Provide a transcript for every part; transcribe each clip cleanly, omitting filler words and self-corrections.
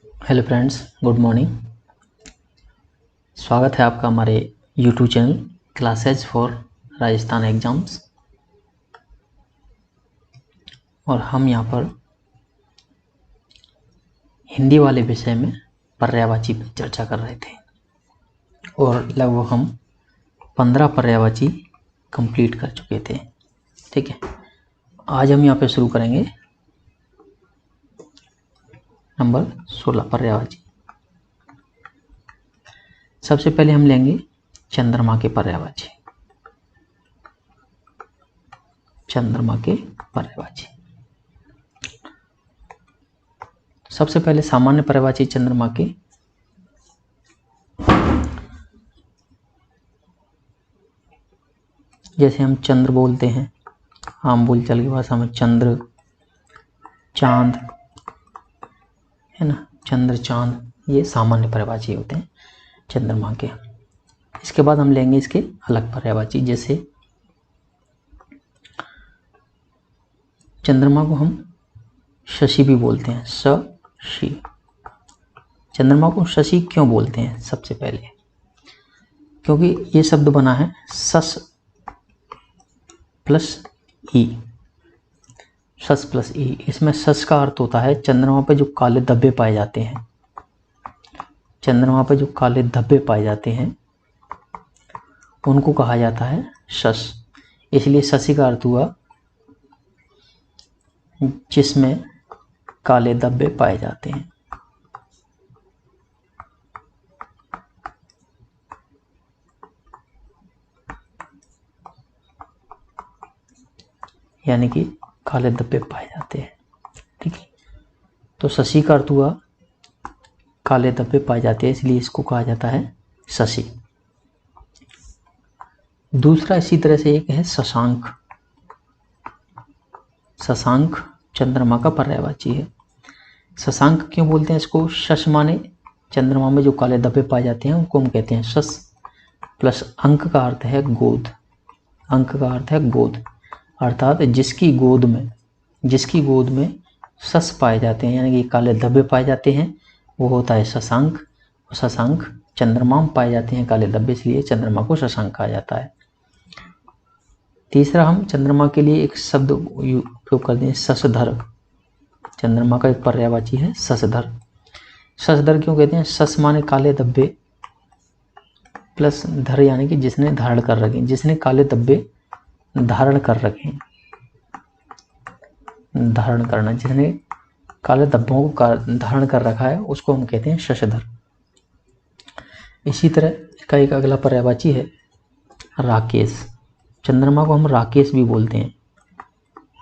Hello friends, good morning. स्वागत है आपका हमारे YouTube channel classes for Rajasthan exams. और हम यहाँ पर हिंदी वाले विषय में पर्यायवाची पर चर्चा कर रहे थे और लगभग हम 15 पर्यायवाची कंप्लीट कर चुके थे। ठीक है, आज हम यहाँ पे शुरू करेंगे नंबर 16 पर्यायवाची। सबसे पहले हम लेंगे चंद्रमा के पर्यायवाची। चंद्रमा के पर्यायवाची सबसे पहले सामान्य पर्यायवाची चंद्रमा के जैसे हम चंद्र बोलते हैं, आम बोलचाल की भाषा में चंद्र, चांद है ना, चंद्र चांद, ये सामान्य पर्यायवाची होते हैं चंद्रमा के। इसके बाद हम लेंगे इसके अलग पर्यायवाची। जैसे चंद्रमा को हम शशि भी बोलते हैं, शशि। चंद्रमा को शशि क्यों बोलते हैं? सबसे पहले क्योंकि ये शब्द बना है सस प्लस ई, सस प्लस ई। इसमें सस का अर्थ होता है चंद्रमा पे जो काले धब्बे पाए जाते हैं, चंद्रमा पे जो काले धब्बे पाए जाते हैं उनको कहा जाता है शश। इसलिए शशि का अर्थ हुआ जिसमें काले धब्बे पाए जाते हैं। यानी कि काले धब्बे पाए जाते हैं। ठीक है, तो शशि का अर्थ हुआ काले धब्बे पाए जाते हैं, इसलिए इसको कहा जाता है शशि। दूसरा इसी तरह से एक है शशांक। शशांक चंद्रमा का पर्यायवाची है। शशांक क्यों बोलते हैं इसको? शश माने चंद्रमा में जो काले धब्बे पाए जाते हैं उनको हम कहते हैं शश, प्लस अंक का अर्थ है गोद। अंक का अर्थ है गोद, अर्थात जिसकी गोद में शश पाए जाते हैं, यानी कि काले धब्बे पाए जाते हैं, वो होता है शशांक। और शशांक चंद्रमा में पाए जाते हैं काले धब्बे, इसलिए चंद्रमा को शशांक कहा जाता है। तीसरा हम चंद्रमा के लिए एक शब्द उपयोग करते हैं, शशधर। चंद्रमा का एक पर्यायवाची है शशधर। शशधर क्यों कहते हैं? शश माने काले धब्बे, प्लस धर यानी कि जिसने धारण कर रखे, जिसने काले धब्बे धारण कर रखे, धारण करना, जिसने काले धब्बों को धारण कर रखा है उसको हम कहते हैं शशधर। इसी तरह इसका एक अगला पर्यायवाची है राकेश। चंद्रमा को हम राकेश भी बोलते हैं,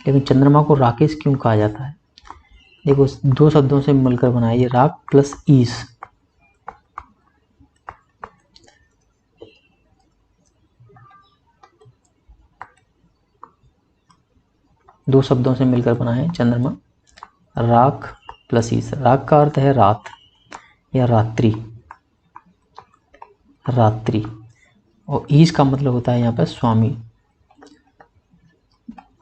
लेकिन चंद्रमा को राकेश क्यों कहा जाता है? देखो, दो शब्दों से मिलकर बना है ये, राक प्लस ईस। दो शब्दों से मिलकर बना है चंद्रमा, राक प्लस ईस। राक का अर्थ है रात या रात्रि, रात्रि, और ईस का मतलब होता है यहाँ पर स्वामी।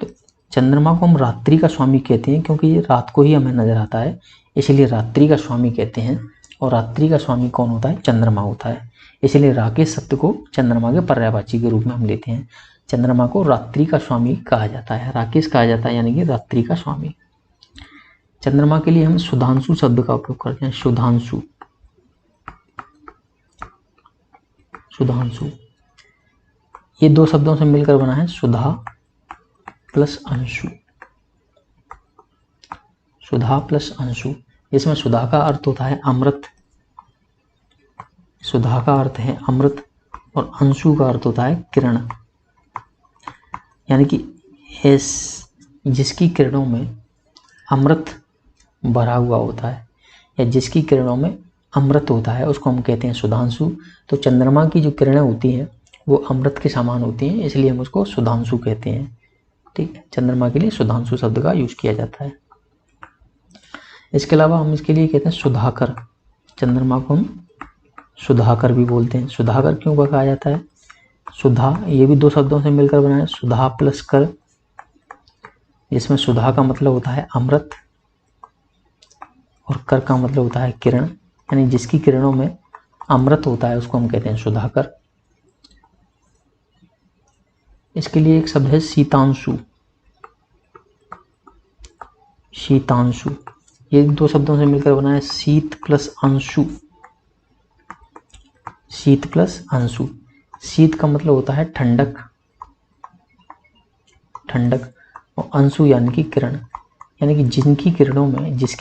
तो चंद्रमा को हम रात्रि का स्वामी कहते हैं क्योंकि ये रात को ही हमें नजर आता है, इसलिए रात्रि का स्वामी कहते हैं। और रात्रि का स्वामी कौन होता है? चंद्रमा होता है। इसलिए राकेश शब्द को चंद्रमा के पर्यायवाची के रूप में हम लेते हैं। चंद्रमा को रात्रि का स्वामी कहा जाता है, राकेश कहा जाता है, यानी कि रात्रि का स्वामी। चंद्रमा के लिए हम सुधांशु शब्द का उपयोग करते हैं, सुधांशु। सुधांशु ये दो शब्दों से मिलकर बना है सुधा प्लस अंशु, सुधा प्लस अंशु। इसमें सुधा का अर्थ होता है अमृत, सुधा का अर्थ है अमृत, और अंशु का अर्थ होता है किरण। यानी कि जिसकी किरणों में अमृत भरा हुआ होता है या जिसकी किरणों में अमृत होता है उसको हम कहते हैं सुधांशु। तो चंद्रमा की जो किरणें होती हैं वो अमृत के समान होती हैं, इसलिए हम उसको सुधांशु कहते हैं। ठीक है, चंद्रमा के लिए सुधांशु शब्द का यूज किया जाता है। इसके अलावा हम इसके लिए कहते हैं सुधाकर। चंद्रमा को हम सुधाकर भी बोलते हैं। सुधाकर क्यों कहा जाता है? सुधा ये भी दो शब्दों से मिलकर बना है, सुधा प्लस कर, जिसमें सुधा का मतलब होता है अमृत और कर का मतलब होता है किरण, यानी जिसकी किरणों में अमृत होता है उसको हम कहते हैं सुधाकर। इसके लिए एक शब्द है शीतांशु। शीतांशु ये दो शब्दों से मिलकर बना है शीत प्लस अंशु। शीत प्लस अंशु। शीत का मतलब होता है ठंडक, ठंडक, और अंशु यानी कि किरण, यानी कि जिसकी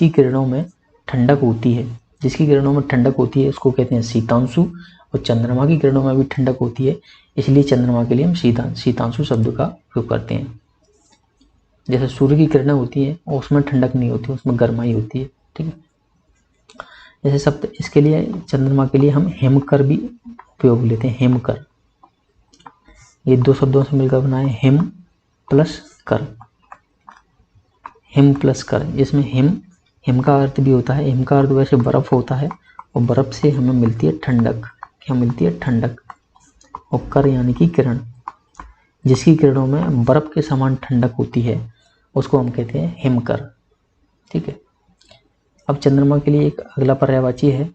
किरणों में ठंडक होती है, जिसकी किरणों में ठंडक होती है उसको कहते हैं शीतांशु। और चंद्रमा की किरणों में भी ठंडक होती है, इसलिए चंद्रमा के लिए हम शीतांशु शब्द का उपयोग करते हैं। जैसे सूर्य की किरणें होती हैं और उसमें ठंडक नहीं होती, उसमें गर्माई होती है, ठीक है। जैसे शब्द इसके लिए चंद्रमा के लिए हम हेमकर भी उपयोग लेते हैं, हेमकर। ये दो शब्दों से मिलकर बना है हेम प्लस कर। हिम प्लस कर, जिसमें हिम का अर्थ भी होता है, हिम का अर्थ वैसे बर्फ होता है, और बर्फ से हमें मिलती है ठंडक। क्या मिलती है? ठंडक। और कर यानी कि किरण, जिसकी किरणों में बर्फ के समान ठंडक होती है उसको हम कहते हैं हिमकर, ठीक है। अब चंद्रमा के लिए एक अगला पर्यायवाची है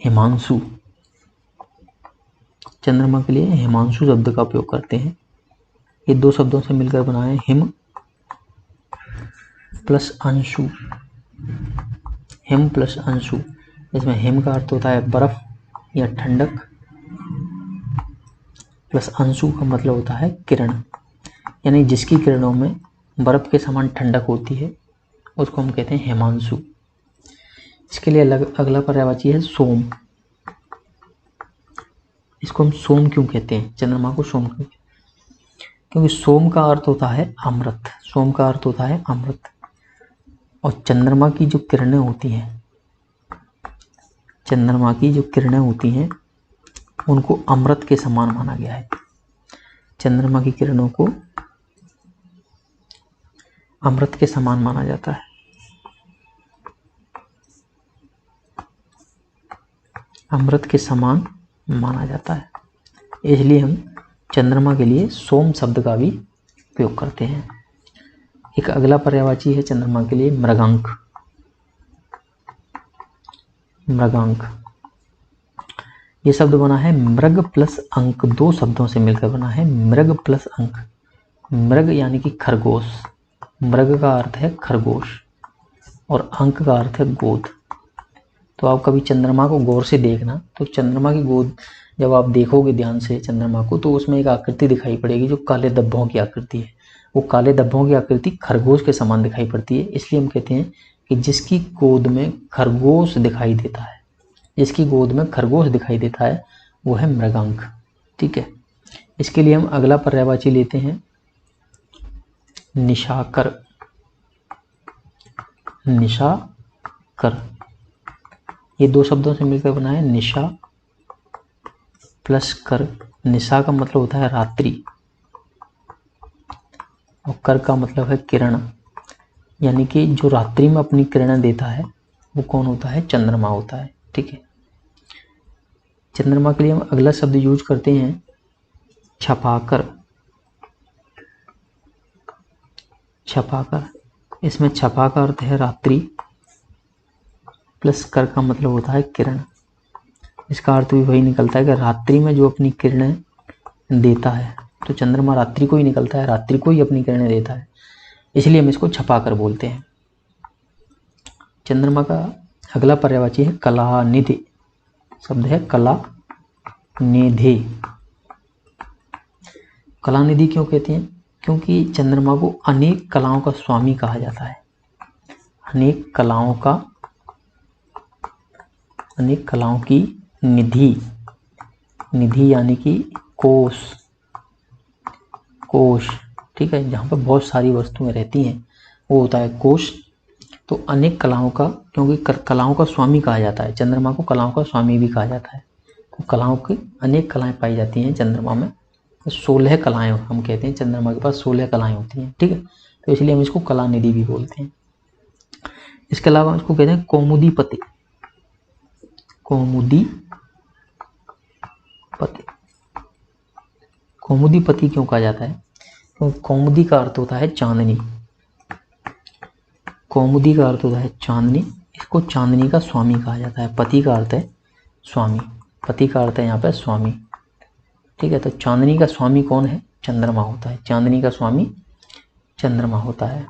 हिमांशु। चंद्रमा के लिए हिमांशु शब्द का उपयोग करते हैं। ये दो शब्दों से मिलकर बना है him plus Anshu. Him plus Anshu, इसमें हिम का अर्थ होता है बर्फ या ठंडक, प्लस अंशु का मतलब होता है किरण, यानी जिसकी किरणों में बर्फ के समान ठंडक होती है उसको हम कहते हैं हिमांशु। इसके लिए अगला पर्यायवाची है सोम। इसको हम सोम क्यों कहते हैं? चंद्रमा को सोम क्यों? क्योंकि सोम का अर्थ होता है अमृत। सोम का अर्थ होता है अमृत, और चंद्रमा की जो किरणें होती हैं, चंद्रमा की जो किरणें होती हैं उनको अमृत के समान माना गया है। चंद्रमा की किरणों को अमृत के समान माना जाता है। अमृत के समान माना जाता है, इसलिए हम चंद्रमा के लिए सोम शब्द का भी उपयोग करते हैं। एक अगला पर्यायवाची है चंद्रमा के लिए मृगांक। मृगांक ये शब्द बना है मृग प्लस अंक, दो शब्दों से मिलकर बना है मृग प्लस अंक। मृग यानी कि खरगोश, मृग का अर्थ है खरगोश और अंक का अर्थ है गोद। तो आप कभी चंद्रमा को गौर से देखना, तो चंद्रमा की गोद जब आप देखोगे ध्यान से चंद्रमा को, तो उसमें एक आकृति दिखाई पड़ेगी जो काले धब्बों की आकृति है। वो काले धब्बों की आकृति खरगोश के समान दिखाई पड़ती है, इसलिए हम कहते हैं कि जिसकी गोद में खरगोश दिखाई देता है, जिसकी गोद में खरगोश दिखाई देता है वो है मृगांक, ठीक है। इसके लिए हम अगला पर्यायवाची लेते हैं निशाकर। निशाकर ये दो शब्दों से मिलकर बना है निशा प्लस कर। निशा का मतलब होता है रात्रि, और कर का मतलब है किरण, यानी कि जो रात्रि में अपनी किरणें देता है वो कौन होता है? चंद्रमा होता है, ठीक है। चंद्रमा के लिए हम अगला शब्द यूज करते हैं छपाकर। छपाकर, इसमें छपा का अर्थ है रात्रि, प्लस कर का मतलब होता है किरण। इसका अर्थ भी वही निकलता है कि रात्रि में जो अपनी किरणें देता है, तो चंद्रमा रात्रि को ही निकलता है, रात्रि को ही अपनी किरणें देता है, इसलिए हम इसको छपाकर बोलते हैं। चंद्रमा का अगला पर्यायवाची है कलानिधि। शब्द है कलानिधि। कलानिधि क्यों कहते हैं? क्योंकि चंद्रमा को अनेक कलाओं का स्वामी कहा जाता है। अनेक कलाओं की निधि। निधि यानी कि कोश, ठीक है, जहाँ पर बहुत सारी वस्तुएं रहती हैं वो होता है कोश। तो अनेक कलाओं का, क्योंकि कलाओं का स्वामी कहा जाता है, चंद्रमा को कलाओं का स्वामी भी कहा जाता है। तो कलाओं की अनेक कलाएं पाई जाती हैं चंद्रमा में। 16 कलाएं हम कहते हैं, चंद्रमा के पास 16 कलाएं होती हैं, ठीक है। तो इसलिए हम इसको कलानिधि भी बोलते हैं। इसके अलावा इसको कहते हैं कौमुदीपति। कौमुदीपति क्यों कहा जाता है? क्योंकि कौमुदी का अर्थ होता है चांदनी, कौमुदी का अर्थ होता है चांदनी, इसको चांदनी का स्वामी कहा जाता है। पति का अर्थ है स्वामी, पति का अर्थ है यहाँ पे स्वामी, ठीक है। तो चांदनी का स्वामी कौन है? चंद्रमा होता है। चांदनी का स्वामी चंद्रमा होता है।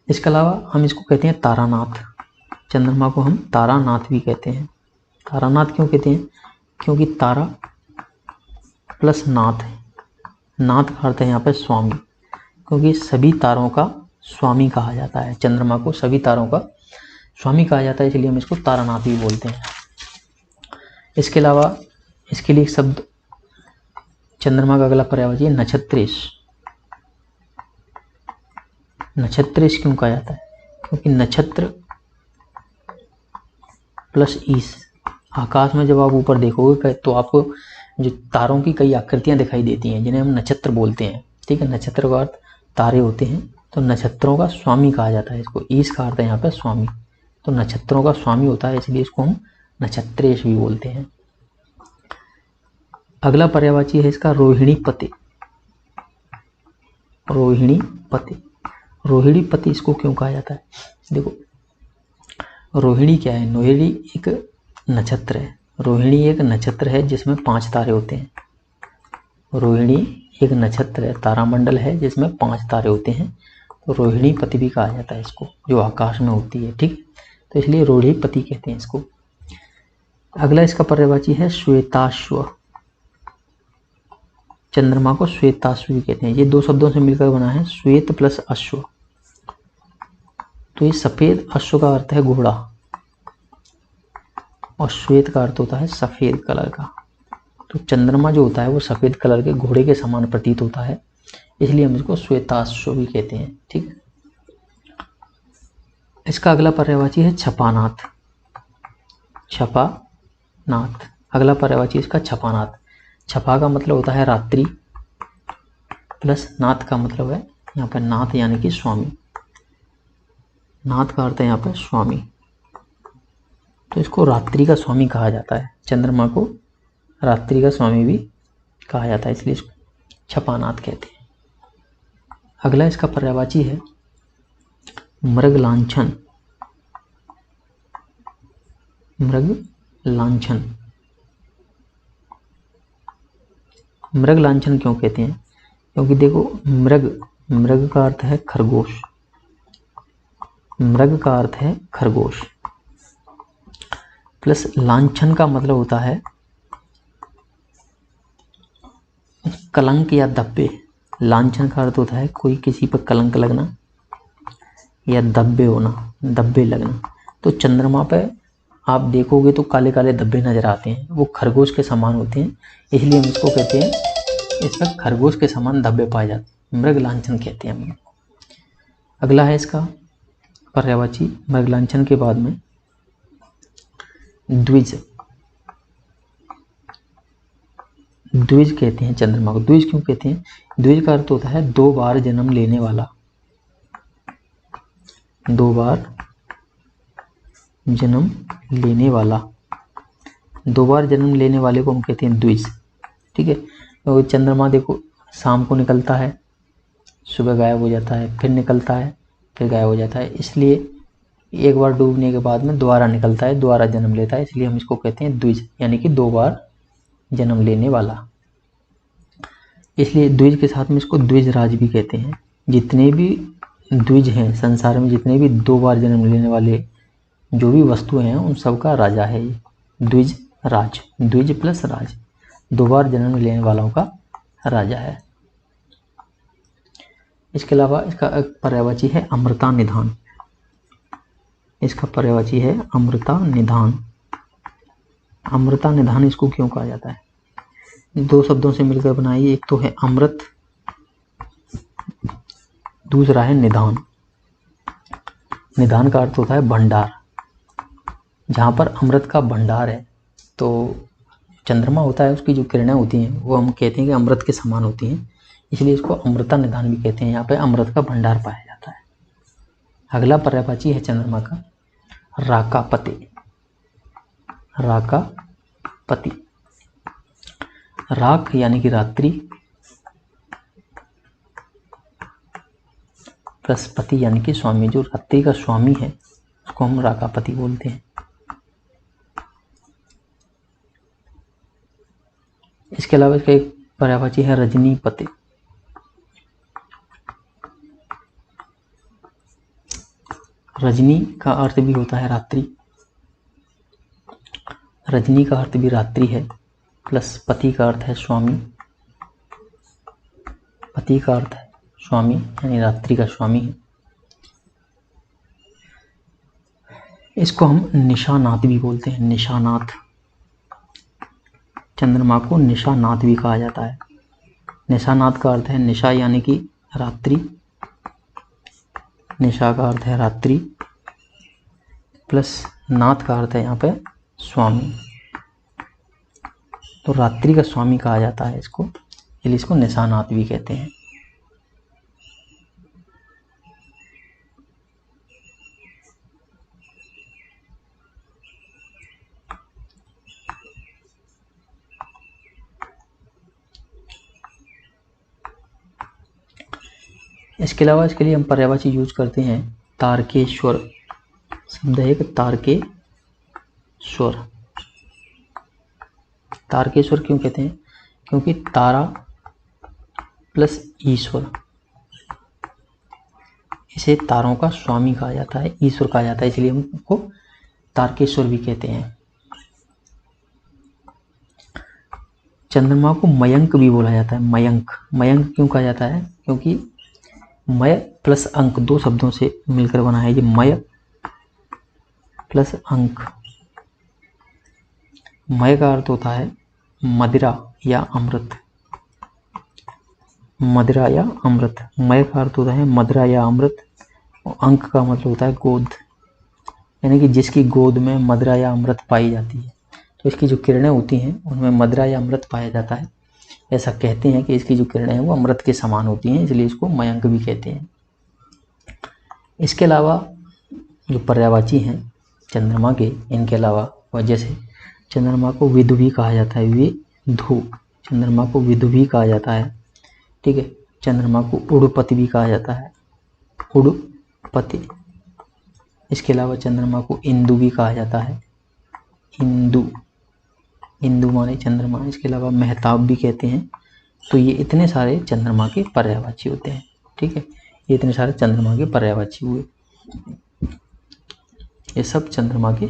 इसके अलावा हम इसको कहते हैं तारानाथ। चंद्रमा को हम तारानाथ भी कहते हैं। तारानाथ क्यों कहते हैं? क्योंकि तारा प्लस नाथ है, नाथ का अर्थ है यहाँ पे स्वामी, क्योंकि सभी तारों का स्वामी कहा जाता है। चंद्रमा को सभी तारों का स्वामी कहा जाता है, इसलिए हम इसको तारानाथ भी बोलते हैं। इसके अलावा इसके लिए शब्द चंद्रमा का अगला पर्यायवाची है नक्षत्रेश। नक्षत्रेश क्यों कहा जाता है? क्योंकि नक्षत्र प्लस ईश, आकाश में जब आप ऊपर देखोगे तो आपको जो तारों की कई आकृतियां दिखाई देती हैं, जिन्हें हम नक्षत्र बोलते हैं, ठीक है। नक्षत्र का अर्थ तारे होते हैं, तो नक्षत्रों का स्वामी कहा जाता है इसको। ईश का अर्थ है यहाँ पे स्वामी, तो नक्षत्रों का स्वामी होता है, इसलिए इसको हम नक्षत्रेश भी बोलते हैं। अगला पर्यायवाची है इसका रोहिणी पति। रोहिणी पति, रोहिणी पति इसको क्यों कहा जाता है? देखो रोहिणी क्या है? रोहिणी एक नक्षत्र है। रोहिणी एक नक्षत्र है जिसमें 5 तारे होते हैं। रोहिणी एक नक्षत्र है, तारामंडल है जिसमें 5 तारे होते हैं, तो रोहिणी पति भी कहा जाता है इसको, जो आकाश में होती है, ठीक। तो इसलिए रोहिणी पति कहते हैं इसको। अगला इसका पर्यायवाची है श्वेताश्व। चंद्रमा को श्वेताश्व भी कहते हैं। ये 2 शब्दों से मिलकर बना है, श्वेत प्लस अश्व। तो ये सफेद अश्व का अर्थ है घोड़ा, और श्वेत का अर्थ होता है सफेद कलर का। तो चंद्रमा जो होता है वो सफेद कलर के घोड़े के समान प्रतीत होता है, इसलिए हम इसको श्वेताश्व भी कहते हैं, ठीक। इसका अगला पर्यायवाची है छपानाथ। छपानाथ, अगला पर्यायवाची इसका छपानाथ। छपा का मतलब होता है रात्रि, प्लस नाथ का मतलब है यहाँ पर नाथ यानी कि स्वामी। नाथ का अर्थ है यहाँ पर स्वामी, तो इसको रात्रि का स्वामी कहा जाता है। चंद्रमा को रात्रि का स्वामी भी कहा जाता है, इसलिए इसको छपानाथ कहते हैं। अगला इसका पर्यायवाची है मृगलांछन। मृगलांछन, मृगलांछन क्यों कहते हैं? क्योंकि देखो मृग का अर्थ है खरगोश, मृग का अर्थ है खरगोश, प्लस लांछन का मतलब होता है कलंक या धब्बे। लांछन का अर्थ होता है कोई किसी पर कलंक लगना या धब्बे होना, धब्बे लगना। तो चंद्रमा पे आप देखोगे तो काले काले धब्बे नजर आते हैं, वो खरगोश के समान होते हैं, इसलिए हम इसको कहते हैं, इस पर खरगोश के समान धब्बे पाए जाते हैं, मृगलांछन कहते हैं हम। अगला है इसका पर्यायवाची मृगलांछन के बाद में द्विज। द्विज कहते हैं चंद्रमा को। द्विज क्यों कहते हैं? द्विज का अर्थ होता है 2 बार जन्म लेने वाला। 2 बार जन्म लेने वाला, 2 बार जन्म लेने वाले को हम कहते हैं द्विज, ठीक है। तो चंद्रमा देखो शाम को निकलता है, सुबह गायब हो जाता है, फिर निकलता है, फिर गायब हो जाता है, इसलिए एक बार डूबने के बाद में दोबारा निकलता है, दोबारा जन्म लेता है, इसलिए हम इसको कहते हैं द्विज, यानी कि 2 बार जन्म लेने वाला। इसलिए द्विज के साथ में इसको द्विजराज भी कहते हैं। जितने भी द्विज हैं संसार में, जितने भी 2 बार जन्म लेने वाले जो भी वस्तुएं हैं, उन सब का राजा है ये द्विज राज। द्विज प्लस राज, 2 बार जन्म लेने वालों का राजा है। इसके अलावा इसका पर्यायवाची है अमृता निधान। इसका पर्यायवाची है अमृता निधान। अमृता निधान इसको क्यों कहा जाता है? 2 शब्दों से मिलकर बनाई, एक तो है अमृत, दूसरा है निधान। निधान का अर्थ होता है भंडार। जहाँ पर अमृत का भंडार है, तो चंद्रमा होता है, उसकी जो किरणें होती हैं वो हम कहते हैं कि अमृत के समान होती हैं, इसलिए इसको अमृता निधान भी कहते हैं। यहाँ पे अमृत का भंडार पाया जाता है। अगला पर्यायवाची है चंद्रमा का राकापति। राकापति, राख यानी कि रात्रि, प्लस पति यानी कि स्वामी। जो रात्रि का स्वामी है उसको हम राकापति बोलते हैं। इसके अलावा इसका एक पर्यायवाची है रजनीपति। रजनी का अर्थ भी होता है रात्रि, रजनी का अर्थ भी रात्रि है, प्लस पति का अर्थ है स्वामी। पति का अर्थ है स्वामी यानी रात्रि का स्वामी है। इसको हम निशानाथ भी बोलते हैं। निशानाथ, चंद्रमा को निशानाथ भी कहा जाता है। निशानाथ का अर्थ है निशा यानी कि रात्रि, निशा का अर्थ है रात्रि, प्लस नाथ का अर्थ है यहाँ पे स्वामी। तो रात्रि का स्वामी कहा जाता है इसको, इसलिए इसको निशानाथ भी कहते हैं। इसके अलावा इसके लिए हम पर्यायवाची यूज करते हैं तारकेश्वर शब्द है। तारकेश्वर, तारकेश्वर क्यों कहते हैं? क्योंकि तारा प्लस ईश्वर, इसे तारों का स्वामी कहा जाता है, ईश्वर कहा जाता है, इसलिए हम उनको तारकेश्वर भी कहते हैं। चंद्रमा को मयंक भी बोला जाता है। मयंक, मयंक क्यों कहा जाता है? क्योंकि मय प्लस अंक दो शब्दों से मिलकर बना है ये मय प्लस अंक। मय का अर्थ होता है मदिरा या अमृत, मदिरा या अमृत। मय का अर्थ होता है मदिरा या अमृत, और अंक का मतलब होता है गोद, यानी कि जिसकी गोद में मदिरा या अमृत पाई जाती है। तो इसकी जो किरणें होती हैं उनमें मदिरा या अमृत पाया जाता है। ऐसा कहते हैं कि इसकी जो किरणें हैं वो अमृत के समान होती हैं, इसलिए इसको मयंक भी कहते हैं। इसके अलावा जो पर्यायवाची हैं चंद्रमा के, इनके अलावा वजह से चंद्रमा को विदु भी कहा जाता है। विदु, चंद्रमा को विदु भी कहा जाता है। ठीक है, चंद्रमा को उड़पति भी कहा जाता है, उड़पति। इसके अलावा चंद्रमा को इंदु भी कहा जाता है, इंदु, इंदु माने चंद्रमा। इसके अलावा महताब भी कहते हैं। तो ये इतने सारे चंद्रमा के पर्यायवाची होते हैं। ठीक है, ये इतने सारे चंद्रमा के पर्यायवाची हुए, ये सब चंद्रमा के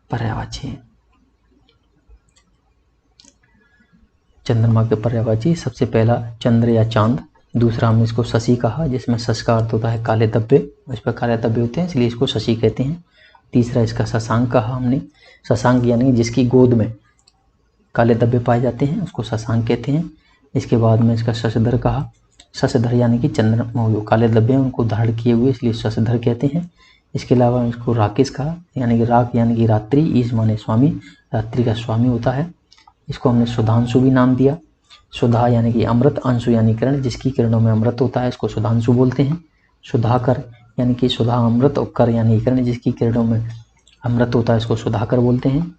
पर्यायवाची हैं। चंद्रमा के पर्यायवाची सबसे पहला चंद्र या चांद, दूसरा हमने इसको शशि कहा जिसमें शश का अर्थ होता है काले धब्बे, इस पर काले धब्बे होते हैं इसलिए इसको शशि कहते हैं। तीसरा इसका शशांक कहा हमने, शशांक यानी जिसकी गोद में काले धब्बे पाए जाते हैं उसको शशांक कहते हैं। इसके बाद में इसका शशधर कहा, शशधर यानी कि चंद्रमा जो काले धब्बे हैं उनको धारण किए हुए इसलिए शशधर कहते हैं। इसके अलावा इसको राकेश कहा, यानी कि राक यानी कि रात्रि, ईश माने स्वामी, रात्रि का स्वामी होता है। इसको हमने सुधांशु भी नाम दिया। सुधा यानी कि अमृत, अंशु यानी किरण, जिसकी किरणों में अमृत होता है इसको सुधांशु बोलते हैं। सुधाकर यानी कि सुधा अमृत, और कर यानी किरण, जिसकी किरणों में अमृत होता है इसको सुधाकर बोलते हैं।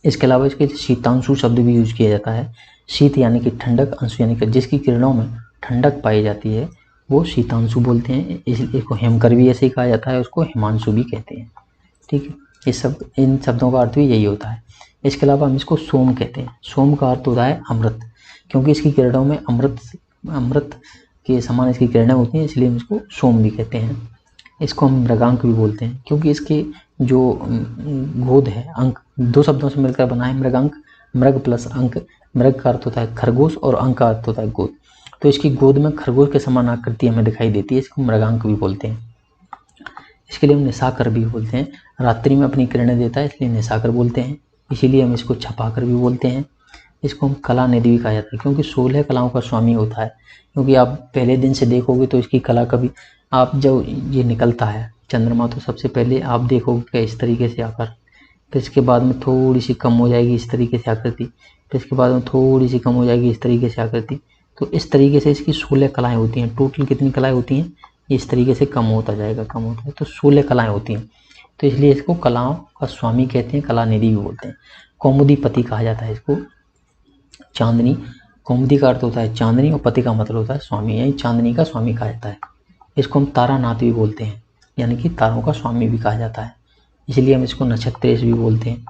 इसके अलावा इसके शीतांशु शब्द भी यूज किया जाता है। शीत यानी कि ठंडक, अंशु यानी कि जिसकी किरणों में ठंडक पाई जाती है वो शीतांशु बोलते हैं, इसलिए इसको हेमकर भी ऐसे ही कहा जाता है, उसको हिमांशु भी कहते हैं। ठीक है, ये सब, इन शब्दों का अर्थ भी यही होता है। इसके अलावा हम इसको सोम कहते हैं। सोम का अर्थ होता है अमृत, क्योंकि इसकी किरणों में अमृत के समान इसकी किरणें होती हैं इसलिए हम इसको सोम भी कहते हैं। इसको हम मृगांक भी बोलते हैं क्योंकि इसके जो गोद है, अंक दो शब्दों से मिलकर बना है मृगांक, मृग प्लस अंक। मृग का अर्थ होता है खरगोश और अंक का अर्थ होता है गोद, तो इसकी गोद में खरगोश के समान आकृति हमें दिखाई देती है, इसको मृगांक भी बोलते हैं। इसके लिए हम निशाकर भी बोलते हैं, रात्रि में अपनी किरणें देता है इसलिए निशाकर बोलते हैं, इसीलिए हम इसको छपाकर भी बोलते हैं। इसको हम कला निधि भी कहा जाता है क्योंकि 16 कलाओं का स्वामी होता है। क्योंकि आप पहले दिन से देखोगे तो इसकी कला कभी, आप जब ये निकलता है चंद्रमा तो सबसे पहले आप देखोगे कि इस तरीके से आकर, फिर इसके बाद में थोड़ी सी कम हो जाएगी इस तरीके से आकृति, फिर इसके बाद में थोड़ी सी कम हो जाएगी इस तरीके से आकृति। तो इस तरीके से इसकी 16 कलाएँ होती हैं। टोटल कितनी कलाएँ होती हैं? इस तरीके से कम होता जाएगा, कम होता है, तो 16 कलाएँ होती हैं। तो इसलिए इसको कलाओं का स्वामी कहते हैं, कला निधि भी बोलते हैं। कौमुदी पति कहा जाता है इसको। चांदनी, कौमुदी का अर्थ होता है चांदनी और पति का मतलब होता है स्वामी, यानी चांदनी का स्वामी कहा जाता है। इसको हम तारानाथ भी बोलते हैं, यानी कि तारों का स्वामी भी कहा जाता है, इसलिए हम इसको नक्षत्रेश भी बोलते हैं।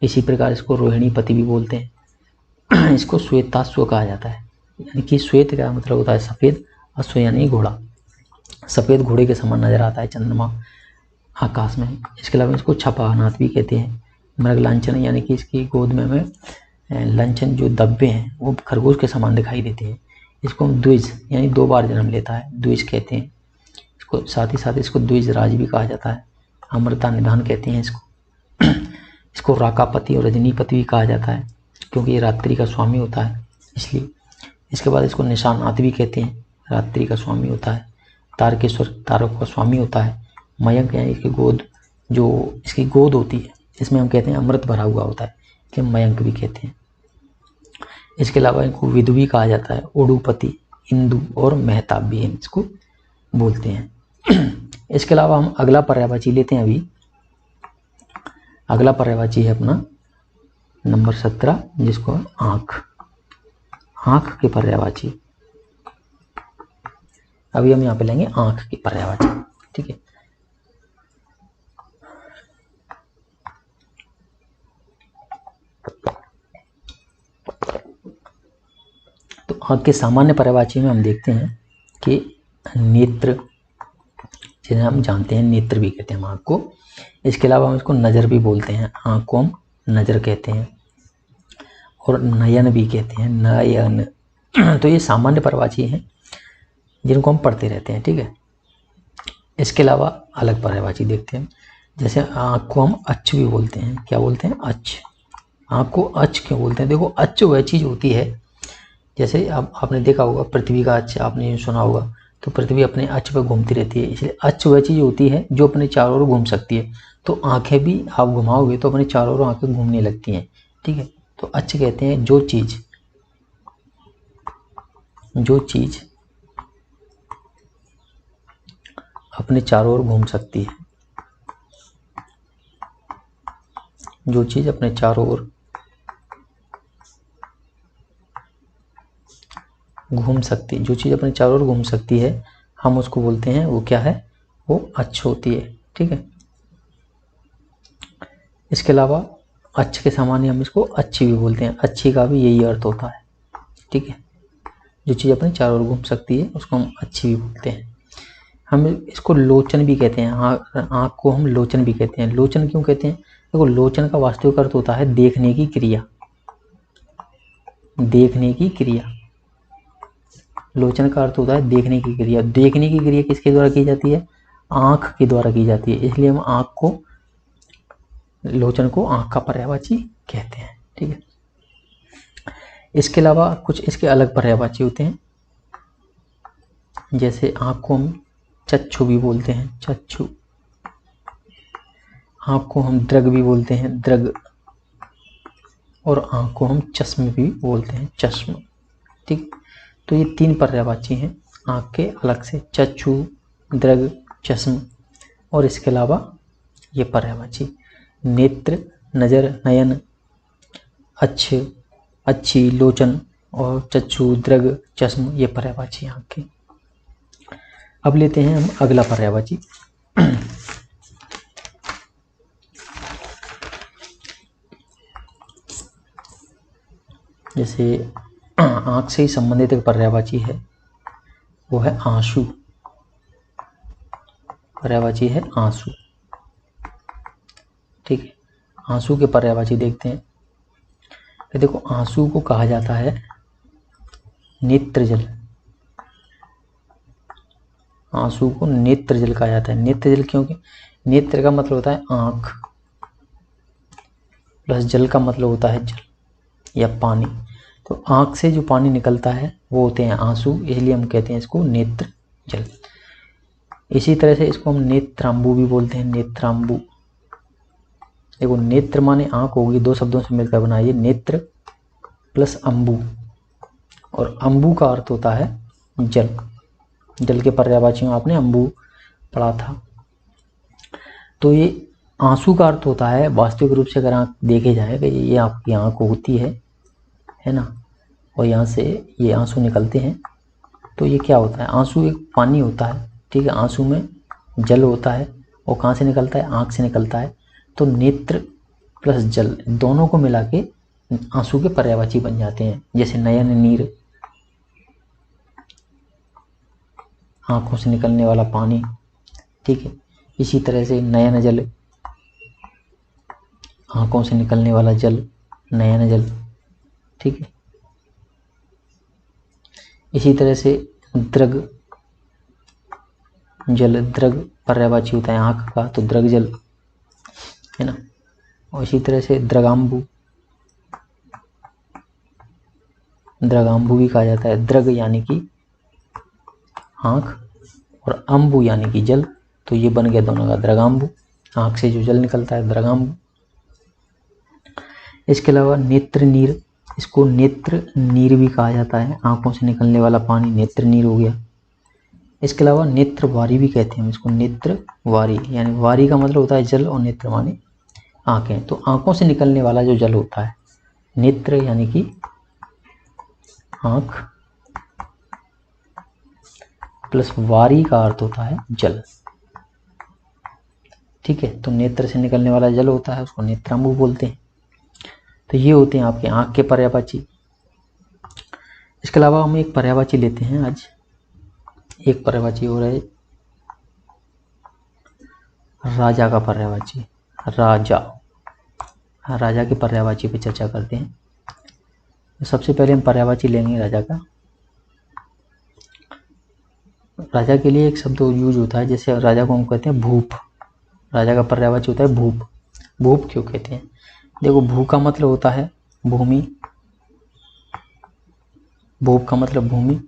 इसी प्रकार इसको रोहिणीपति भी बोलते हैं। इसको श्वेताश्व कहा जाता है, यानी कि श्वेत का मतलब होता है सफ़ेद, अश्व यानी घोड़ा, सफ़ेद घोड़े के समान नजर आता है चंद्रमा आकाश में। इसके अलावा इसको छपानाथ भी कहते हैं। मृग लांछन, यानी कि इसकी गोद में हमें लांछन जो धब्बे हैं वो खरगोश के समान दिखाई देते हैं। इसको हम द्विज, यानी 2 बार जन्म लेता है, द्विज कहते हैं इसको। साथ ही साथ इसको द्विज राज भी कहा जाता है, अमृता निधान कहते हैं इसको। इसको राकापति और रजनीपति भी कहा जाता है, क्योंकि ये रात्रि का स्वामी होता है इसलिए। इसके बाद इसको निशानाथ भी कहते हैं, रात्रि का स्वामी होता है। तारकेश्वर, तारों का स्वामी होता है। मयंक, यानी इसकी गोद, जो इसकी गोद होती है इसमें हम कहते हैं अमृत भरा हुआ होता है, कि मयंक भी कहते हैं। इसके अलावा इनको विदु भी कहा जाता है, उडुपति, इंदु और मेहताब भी हम इसको बोलते हैं। इसके अलावा हम अगला पर्यायवाची लेते हैं अभी। अगला पर्यायवाची है अपना नंबर 17, जिसको आँख, आँख के पर्यायवाची। अभी हम यहाँ पे लेंगे आँख के पर्यायवाची, ठीक है। तो आँख के सामान्य पर्यायवाची में हम देखते हैं कि नेत्र, जिन्हें हम जानते हैं नेत्र भी कहते हैं हम आँख को। इसके अलावा हम इसको नज़र भी बोलते हैं, आँख को हम नज़र कहते हैं, और नयन भी कहते हैं, नयन। तो ये सामान्य पर्यायवाची हैं जिनको हम पढ़ते रहते हैं, ठीक है। इसके अलावा अलग पर्यायवाची देखते हैं। जैसे आँख को हम अच्छ भी बोलते हैं। क्या बोलते हैं? अच्छ। आँख को अच्छ क्यों बोलते हैं? देखो, अच्छ वह चीज़ होती है, जैसे अब आपने देखा होगा पृथ्वी का अच्छ, आपने सुना होगा, तो पृथ्वी अपने अच्छ पर घूमती रहती है, इसलिए अच्छ वह चीज़ होती है जो अपने चारों ओर घूम सकती है। तो आँखें भी आप घुमाओगे तो अपने चारों ओर आँखें घूमने लगती हैं, ठीक है। तो अच्छ कहते हैं जो चीज़ अपने चारों ओर घूम सकती है, जो चीज़ अपने चारों ओर घूम सकती है, जो चीज़ अपने चारों ओर घूम सकती है, हम उसको बोलते हैं, वो क्या है? वो अच्छ होती है, ठीक है। इसके अलावा अच्छ के सामान्य हम इसको अच्छी भी बोलते हैं। अच्छी का भी यही अर्थ होता है, ठीक है। जो चीज़ अपने चारों ओर घूम सकती है उसको हम अच्छी भी बोलते हैं। हम इसको लोचन भी कहते हैं, आँख को हम लोचन भी कहते हैं। लोचन क्यों कहते हैं? देखो, लोचन का वास्तविक अर्थ होता है देखने की क्रिया, देखने की क्रिया। लोचन का अर्थ होता है देखने की क्रिया। देखने की क्रिया किसके द्वारा की जाती है? आँख के द्वारा की जाती है, इसलिए हम आँख को, लोचन को आँख का पर्यायवाची कहते हैं, ठीक है। इसके अलावा कुछ इसके अलग पर्यायवाची होते हैं, जैसे आँख को हम चक्षु भी बोलते हैं, चक्षु। आँख को हम दृग भी बोलते हैं, दृग। और आँख को हम चश्म भी बोलते हैं, चश्म, ठीक। तो ये 3 पर्यायवाची हैं आँख के अलग से, चक्षु, दृग, चश्म। और इसके अलावा ये पर्यायवाची नेत्र, नज़र, नयन, अच्छ, अच्छी, लोचन और चक्षु, दृग, चश्म, ये पर्यायवाची आँख के। अब लेते हैं हम अगला पर्यायवाची। जैसे आँख से ही संबंधित एक पर्यायवाची है, वो है आंसू। पर्यायवाची है आंसू, ठीक है। आंसू के पर्यायवाची देखते हैं। तो देखो, आंसू को कहा जाता है नेत्र जल। आंसू को नेत्र जल कहा जाता है। नेत्र जल क्योंकि नेत्र का मतलब होता है आँख, प्लस जल का मतलब होता है जल या पानी। तो आँख से जो पानी निकलता है वो होते हैं आंसू, इसलिए हम कहते हैं इसको नेत्र जल। इसी तरह से इसको हम नेत्रांबु भी बोलते हैं, नेत्रांबु। देखो, नेत्र माने आँख होगी, 2 शब्दों से मिलकर बना ये नेत्र प्लस अंबु, और अंबु का अर्थ होता है जल। जल के पर्यायवाचियों आपने अंबु पढ़ा था। तो ये आंसू का अर्थ होता है, वास्तविक रूप से अगर आँख देखे जाए कि ये आपकी आँख होती है ना, और यहाँ से ये आंसू निकलते हैं, तो ये क्या होता है? आंसू एक पानी होता है, ठीक है, आंसू में जल होता है और कहाँ से निकलता है, आँख से निकलता है। तो नेत्र प्लस जल दोनों को मिला के आंसू के पर्यायवाची बन जाते हैं। जैसे नयन नीर, आंखों से निकलने वाला पानी, ठीक है। इसी तरह से नयन जल, आंखों से निकलने वाला जल, नयन जल, ठीक है। इसी तरह से द्रग जल, द्रग पर्यायवाची होता है आंख का, तो द्रग जल है ना। और इसी तरह से द्रगाम्बु, द्रगाम्बु भी कहा जाता है। द्रग यानी कि आंख और अम्बु यानी कि जल, तो ये बन गया दोनों का द्रगाम्बु, आंख से जो जल निकलता है द्रगाम्बु। इसके अलावा नेत्र नीर, इसको नेत्र नीर भी कहा जाता है, आंखों से निकलने वाला पानी नेत्र नीर हो गया। इसके अलावा नेत्र वारी भी कहते हैं इसको, नेत्र वारी, यानी वारी का मतलब होता है जल और नेत्र माने आंखें। तो आंखों से निकलने वाला जो जल होता है, नेत्र यानी कि आंख, प्लस वारी का अर्थ होता है जल, ठीक है। तो नेत्र से निकलने वाला जल होता है उसको नेत्रांबु बोलते हैं। तो ये होते हैं आपके आंख के पर्यायवाची। इसके अलावा हम एक पर्यायवाची लेते हैं आज, एक पर्यायवाची हो रहा है राजा का पर्यायवाची। राजा, राजा के पर्यायवाची पे चर्चा करते हैं। तो सबसे पहले हम पर्यायवाची लेंगे राजा का। राजा के लिए एक शब्द यूज होता है, जैसे राजा को हम कहते हैं भूप, राजा का पर्यायवाची होता है भूप। भूप क्यों कहते हैं, देखो भू का मतलब होता है भूमि, भूप का मतलब भूमि,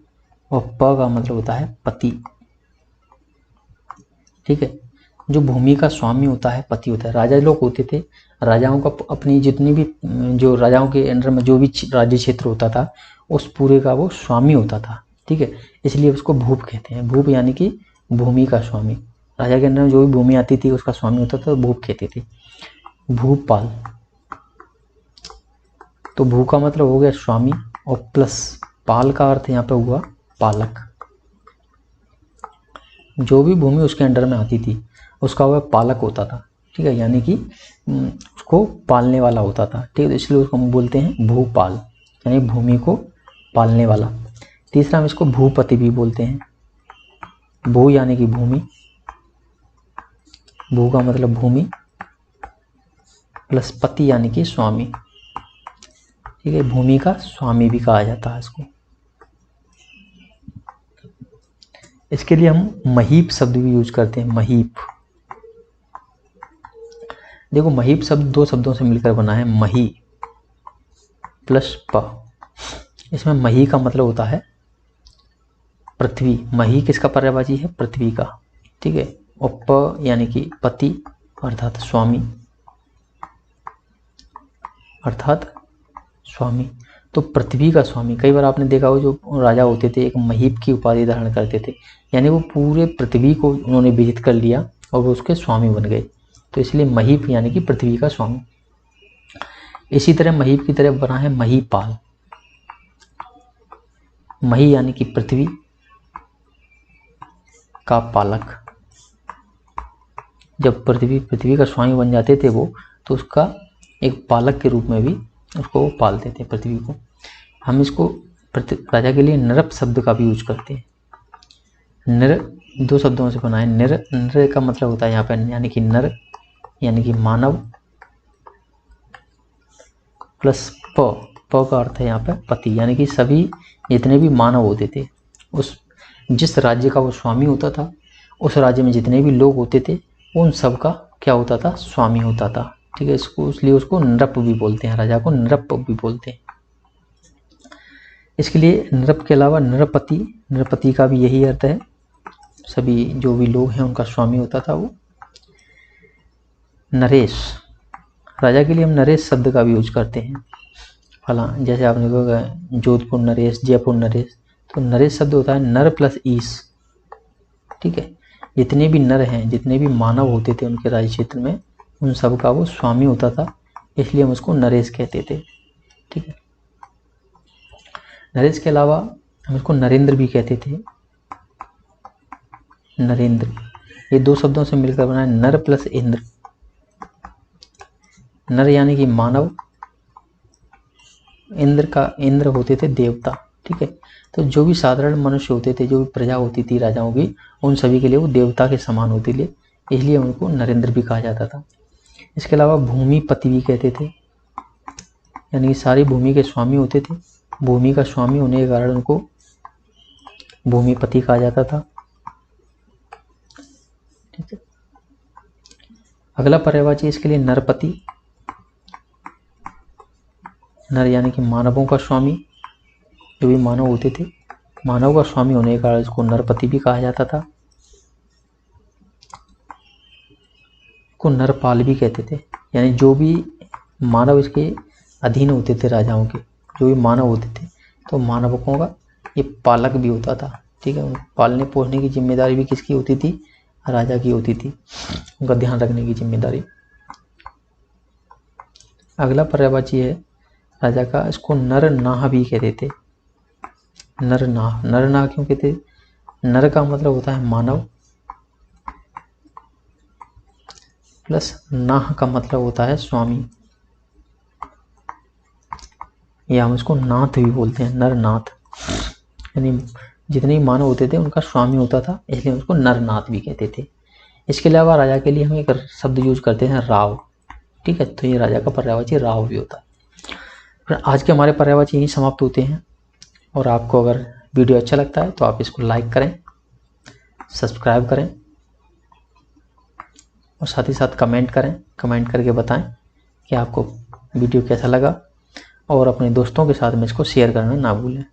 और प का मतलब होता है पति, ठीक है। जो भूमि का स्वामी होता है पति होता है। राजा लोग होते थे, राजाओं का अपनी जितनी भी, जो राजाओं के अंडर में जो भी राज्य क्षेत्र होता था उस पूरे का वो स्वामी होता था, ठीक है। इसलिए उसको भूप कहते हैं। भूप यानी कि भूमि का स्वामी, राजा के अंदर में जो भी भूमि आती थी उसका स्वामी होता था, तो भूप कहते थे। भूपाल, तो भू का मतलब हो गया स्वामी, और प्लस पाल का अर्थ यहाँ पे हुआ पालक। जो भी भूमि उसके अंडर में आती थी उसका वह पालक होता था, ठीक है, यानी कि उसको पालने वाला होता था, ठीक है। इसलिए उसको हम बोलते हैं भूपाल, यानी भूमि को पालने वाला। तीसरा हम इसको भूपति भी बोलते हैं। भू यानी कि भूमि, भू का मतलब भूमि, प्लस पति यानी कि स्वामी, ठीक है। भूमि का स्वामी भी कहा जाता है इसको। इसके लिए हम महीप शब्द भी यूज करते हैं। महीप, देखो महीप शब्द दो शब्दों से मिलकर बना है, मही प्लस प। इसमें मही का मतलब होता है पृथ्वी, मही किसका पर्यायवाची है, पृथ्वी का, ठीक है। और प यानी कि पति अर्थात स्वामी, अर्थात स्वामी, तो पृथ्वी का स्वामी। कई बार आपने देखा हो जो राजा होते थे एक महीप की उपाधि धारण करते थे, यानी वो पूरे पृथ्वी को उन्होंने विजित कर लिया और वो उसके स्वामी बन गए, तो इसलिए महीप यानी कि पृथ्वी का स्वामी। इसी तरह महीप की तरह बना है महीपाल। मही यानी कि पृथ्वी का पालक। जब पृथ्वी का स्वामी बन जाते थे वो, तो उसका एक पालक के रूप में भी उसको पालते थे पृथ्वी को। हम इसको राजा के लिए नृप शब्द का भी यूज करते हैं। नर दो शब्दों से बना है। नर, नर का मतलब होता है यहाँ पर यानी कि नर यानी कि मानव, प्लस प का अर्थ है यहाँ पर पति, यानी कि सभी जितने भी मानव होते थे, उस जिस राज्य का वो स्वामी होता था उस राज्य में जितने भी लोग होते थे उन सब का क्या होता था, स्वामी होता था, ठीक है। इसको इसलिए उसको नृप भी बोलते हैं, राजा को नृप भी बोलते हैं। इसके लिए नृप के अलावा नृपति, नृपति का भी यही अर्थ है, सभी जो भी लोग हैं उनका स्वामी होता था वो। नरेश, राजा के लिए हम नरेश शब्द का भी यूज करते हैं। फला जैसे आपने कहा जोधपुर नरेश, जयपुर नरेश, तो नरेश शब्द होता है नर प्लस ईश, ठीक है। जितने भी नर हैं, जितने भी मानव होते थे उनके राज्य क्षेत्र में, उन सब का वो स्वामी होता था, इसलिए हम उसको नरेश कहते थे, ठीक है। नरेश के अलावा हम इसको नरेंद्र भी कहते थे। नरेंद्र। ये दो शब्दों से मिलकर बना है नर प्लस इंद्र। नर यानी कि मानव, इंद्र होते थे देवता। ठीक है, तो जो भी साधारण मनुष्य होते थे, जो भी प्रजा होती थी राजाओं की, उन सभी के लिए वो देवता के समान होते थे, इसलिए उनको नरेंद्र भी कहा जाता था। इसके अलावा भूमिपति भी कहते थे, यानी कि सारी भूमि के स्वामी होते थे। भूमि का स्वामी होने के कारण उनको भूमिपति कहा जाता था। ठीक है, अगला पर्यायवाची इसके लिए नरपति। नर यानी कि मानवों का स्वामी, जो भी मानव होते थे, मानव का स्वामी होने के कारण इसको नरपति भी कहा जाता था। को नरपाल भी कहते थे, यानी जो भी मानव इसके अधीन होते थे राजाओं के, जो भी मानव होते थे, तो मानवकों का ये पालक भी होता था। ठीक है, पालने पोसने की जिम्मेदारी भी किसकी होती थी? राजा की होती थी, उनका ध्यान रखने की जिम्मेदारी। अगला पर्यायवाची है राजा का, इसको नर नाह भी कहते थे। नर नाह, नर नाह क्यों कहते? नर का मतलब होता है मानव, प्लस नाह का मतलब होता है स्वामी, या हम इसको नाथ भी बोलते हैं, नर नाथ, यानी जितने भी मानव होते थे उनका स्वामी होता था, इसलिए उसको नरनाथ भी कहते थे। इसके अलावा राजा के लिए हम एक शब्द यूज करते हैं राव। ठीक है, तो ये राजा का पर्यायवाची राव भी होता है। फिर आज के हमारे पर्यायवाची यही समाप्त होते हैं, और आपको अगर वीडियो अच्छा लगता है तो आप इसको लाइक करें, सब्सक्राइब करें, और साथ ही साथ कमेंट करें। कमेंट करके बताएं कि आपको वीडियो कैसा लगा, और अपने दोस्तों के साथ में इसको शेयर करना ना भूलें।